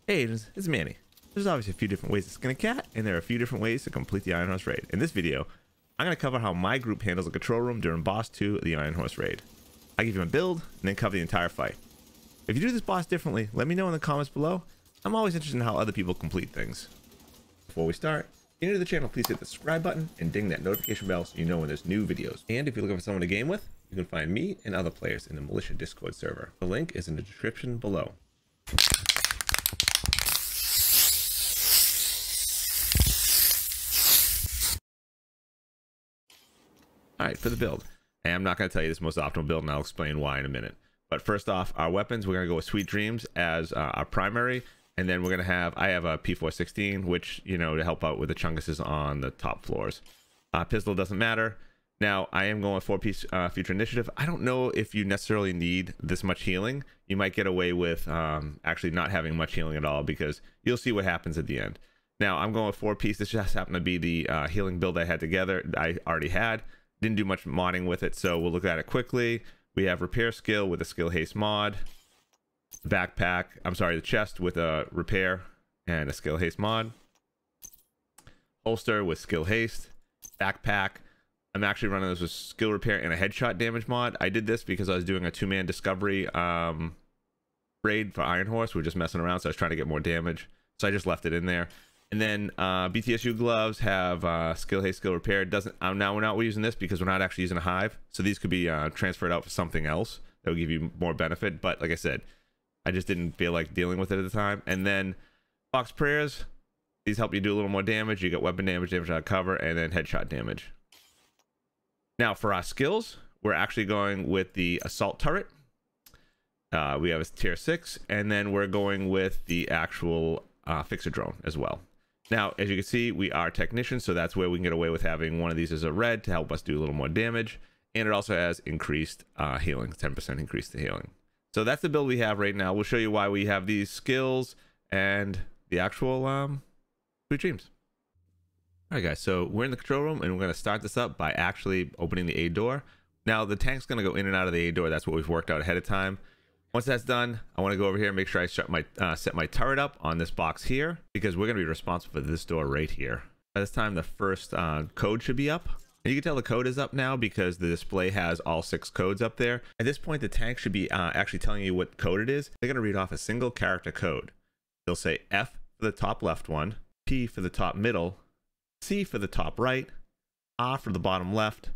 Hey, it's Manny. There's obviously a few different ways to skin a cat, and there are a few different ways to complete the Iron Horse raid. In this video, I'm going to cover how my group handles the control room during boss 2 of the Iron Horse raid. I give you a build, and then cover the entire fight. If you do this boss differently, let me know in the comments below. I'm always interested in how other people complete things. Before we start, if you're new to the channel, please hit the subscribe button and ding that notification bell so you know when there's new videos. And if you're looking for someone to game with, you can find me and other players in the Militia Discord server. The link is in the description below. Alright, for the build. And I'm not going to tell you this most optimal build, and I'll explain why in a minute. But first off, our weapons, we're going to go with Sweet Dreams as our primary. And then we're going to have, I have a P416, which, you know, to help out with the chunguses on the top floors. Pistol doesn't matter. Now, I am going with 4-piece Future Initiative. I don't know if you necessarily need this much healing. You might get away with actually not having much healing at all, because you'll see what happens at the end. Now, I'm going with 4-piece. This just happened to be the healing build I had together. I already had. Didn't do much modding with it, so we'll look at it quickly. We have Repair Skill with a Skill Haste mod. Backpack, the chest with a Repair and a Skill Haste mod. Holster with Skill Haste. Backpack, I'm actually running this with Skill Repair and a Headshot damage mod. I did this because I was doing a 2-man discovery raid for Iron Horse. We were just messing around, so I was trying to get more damage. So I just left it in there. And then BTSU gloves have Skill Haste, Skill Repair. Now we're not using this because we're not actually using a hive. So these could be transferred out for something else that will give you more benefit. But like I said, I just didn't feel like dealing with it at the time. And then Box Prayers. These help you do a little more damage. You get weapon damage out of cover, and then headshot damage. Now for our skills, we're actually going with the Assault Turret. We have a tier 6, and then we're going with the actual Fixer Drone as well. Now, as you can see, we are technicians, so that's where we can get away with having one of these as a red to help us do a little more damage. And it also has increased healing, 10% increase to healing. So that's the build we have right now. We'll show you why we have these skills and the actual Sweet Dreams. All right, guys, so we're in the control room, and we're going to start this up by actually opening the A door. Now, the tank's going to go in and out of the A door. That's what we've worked out ahead of time. Once that's done, I want to go over here and make sure I set my turret up on this box here, because we're going to be responsible for this door right here. By this time, the first code should be up. And you can tell the code is up now because the display has all 6 codes up there. At this point, the tank should be actually telling you what code it is. They're going to read off a single character code. They'll say F for the top left one, P for the top middle, C for the top right, R for the bottom left,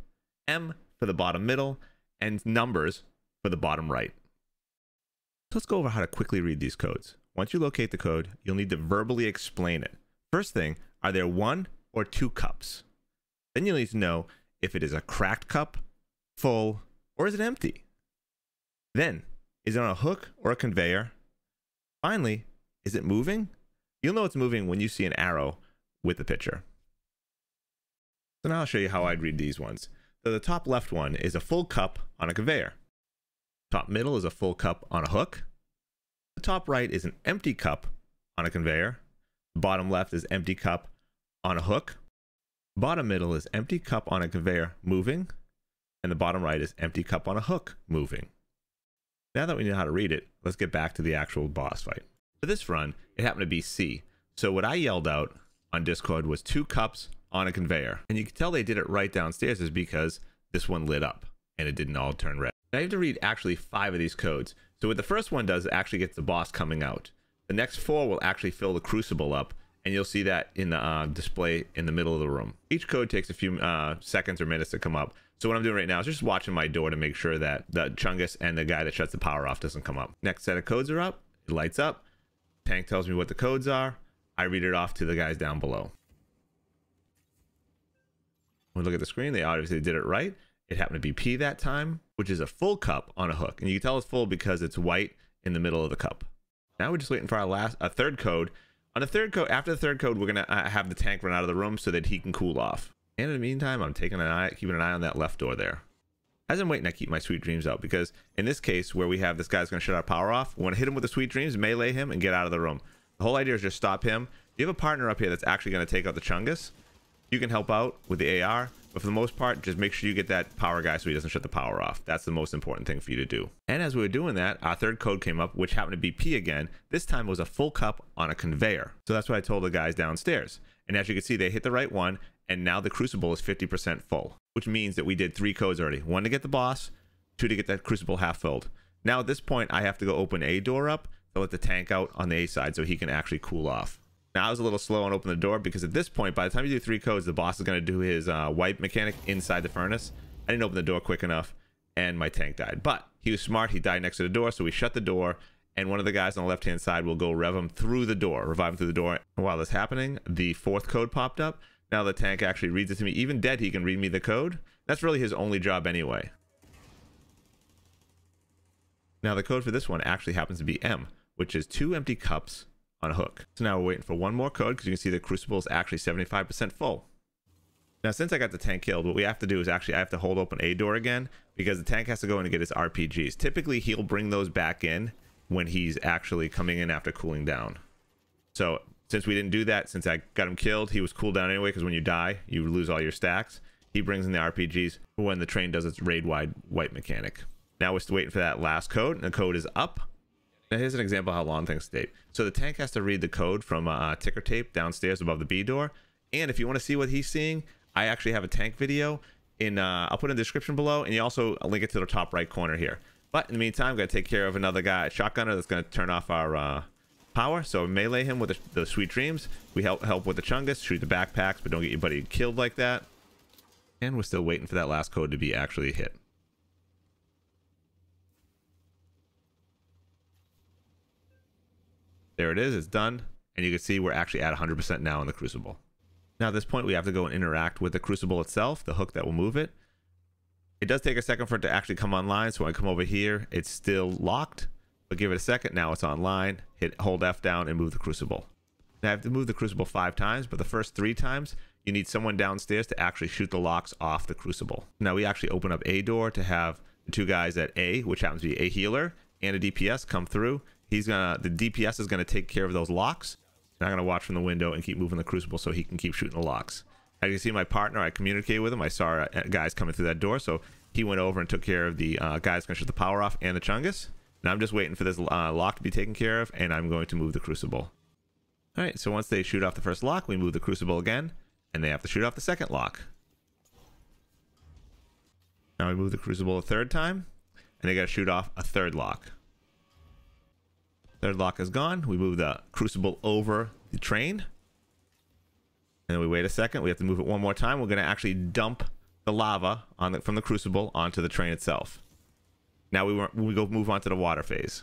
M for the bottom middle, and numbers for the bottom right. So let's go over how to quickly read these codes. Once you locate the code, you'll need to verbally explain it. First thing, are there 1 or 2 cups? Then you'll need to know if it is a cracked cup, full, or is it empty? Then, is it on a hook or a conveyor? Finally, is it moving? You'll know it's moving when you see an arrow with the picture. So now I'll show you how I'd read these ones. So the top left one is a full cup on a conveyor. Top middle is a full cup on a hook. The top right is an empty cup on a conveyor. The bottom left is empty cup on a hook. Bottom middle is empty cup on a conveyor moving. And the bottom right is empty cup on a hook moving. Now that we know how to read it, let's get back to the actual boss fight. For this run, it happened to be C. So what I yelled out on Discord was 2 cups on a conveyor. And you can tell they did it right downstairs is because this one lit up and it didn't all turn red. Now you have to read actually 5 of these codes. So what the first one does, it actually gets the boss coming out. The next 4 will actually fill the crucible up, and you'll see that in the display in the middle of the room. Each code takes a few seconds or minutes to come up. So what I'm doing right now is just watching my door to make sure that the chungus and the guy that shuts the power off doesn't come up. Next set of codes are up. It lights up. Tank tells me what the codes are. I read it off to the guys down below. When we look at the screen, they obviously did it right. It happened to be P that time, which is a full cup on a hook. And you can tell it's full because it's white in the middle of the cup. Now we're just waiting for our third code. On the third code, after the third code, we're going to have the tank run out of the room so that he can cool off. And in the meantime, I'm keeping an eye on that left door there. As I'm waiting, I keep my Sweet Dreams out because in this case, where we have this guy's going to shut our power off, we want to hit him with the Sweet Dreams, melee him, and get out of the room. The whole idea is just stop him. You have a partner up here that's actually going to take out the chungus. You can help out with the AR. But for the most part, just make sure you get that power guy so he doesn't shut the power off. That's the most important thing for you to do. And as we were doing that, our third code came up, which happened to be P again. This time it was a full cup on a conveyor. So that's what I told the guys downstairs. And as you can see, they hit the right one, and now the crucible is 50% full, which means that we did 3 codes already. 1 to get the boss, 2 to get that crucible half filled. Now at this point, I have to go open a door up to let the tank out on the A side so he can actually cool off. Now I was a little slow on opening the door because at this point, by the time you do 3 codes, the boss is going to do his wipe mechanic inside the furnace. I didn't open the door quick enough and my tank died, but he was smart. He died next to the door, so we shut the door, and one of the guys on the left hand side will go rev him through the door, revive him through the door. And while this happening, the 4th code popped up. Now the tank actually reads it to me. Even dead, he can read me the code. That's really his only job anyway. Now the code for this one actually happens to be M, which is 2 empty cups on a hook. So now we're waiting for one more code because you can see the crucible is actually 75% full. Now since I got the tank killed, what we have to do is actually I have to hold open a door again because the tank has to go in and get his RPGs. Typically he'll bring those back in when he's actually coming in after cooling down. So since we didn't do that, since I got him killed, he was cooled down anyway because when you die, you lose all your stacks. He brings in the RPGs for when the train does its raid-wide wipe mechanic. Now we're still waiting for that last code, and the code is up. Now here's an example of how long things take. So the tank has to read the code from a ticker tape downstairs above the B door. And if you want to see what he's seeing, I actually have a tank video in I'll put in the description below, and you also link it to the top right corner here. But in the meantime, I'm going to take care of another guy, a shotgunner, that's going to turn off our power. So melee him with the sweet dreams. We help with the chungus, shoot the backpacks, but don't get anybody killed like that. And we're still waiting for that last code to be actually hit. There it is, it's done, and you can see we're actually at 100% now in the crucible. Now at this point we have to go and interact with the crucible itself, the hook that will move it. It does take a second for it to actually come online, so when I come over here it's still locked, but give it a second. Now it's online. Hold F down and move the crucible. Now I have to move the crucible 5 times, but the first 3 times you need someone downstairs to actually shoot the locks off the crucible. Now we actually open up a door to have the 2 guys at A, which happens to be a healer and a DPS, come through. The DPS is gonna take care of those locks, and I'm gonna watch from the window and keep moving the crucible so he can keep shooting the locks. As you can see, my partner, I communicated with him. I saw guys coming through that door, so he went over and took care of the guys gonna shut the power off and the chungus. Now I'm just waiting for this lock to be taken care of, and I'm going to move the crucible. All right, so once they shoot off the first lock, we move the crucible again, and they have to shoot off the second lock. Now we move the crucible a 3rd time, and they gotta shoot off a 3rd lock. 3rd lock is gone. We move the crucible over the train, and then we wait a second. We have to move it one more time. We're going to actually dump the lava from the crucible onto the train itself. Now we go move on to the water phase.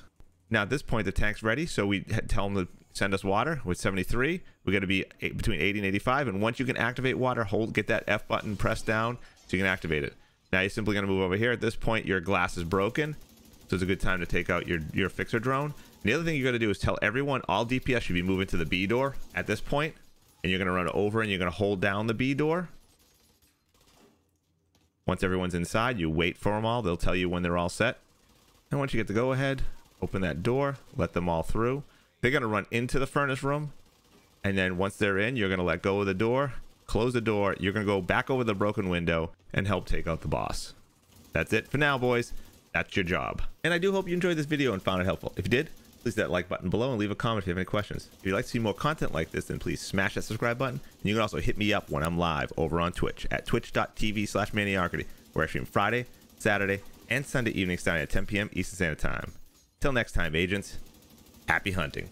Now at this point the tank's ready, so we tell them to send us water. With 73, we got to be between 80 and 85, and once you can activate water, get that F button pressed down so you can activate it. Now you're simply going to move over here. At this point your glass is broken, so it's a good time to take out your fixer drone. And the other thing you got to do is tell everyone all DPS should be moving to the B door at this point, and you're going to run over and you're going to hold down the B door. Once everyone's inside, you wait for them all. They'll tell you when they're all set, and once you get the go ahead, open that door, let them all through. They're going to run into the furnace room, and then once they're in, you're going to let go of the door, close the door. You're going to go back over the broken window and help take out the boss. That's it for now, boys. That's your job. And I do hope you enjoyed this video and found it helpful. If you did, please hit that like button below and leave a comment if you have any questions. If you'd like to see more content like this, then please smash that subscribe button. And you can also hit me up when I'm live over on Twitch at twitch.tv/maniarchy, where I stream Friday, Saturday, and Sunday evenings starting at 10 p.m. Eastern Standard Time. Till next time, agents, happy hunting.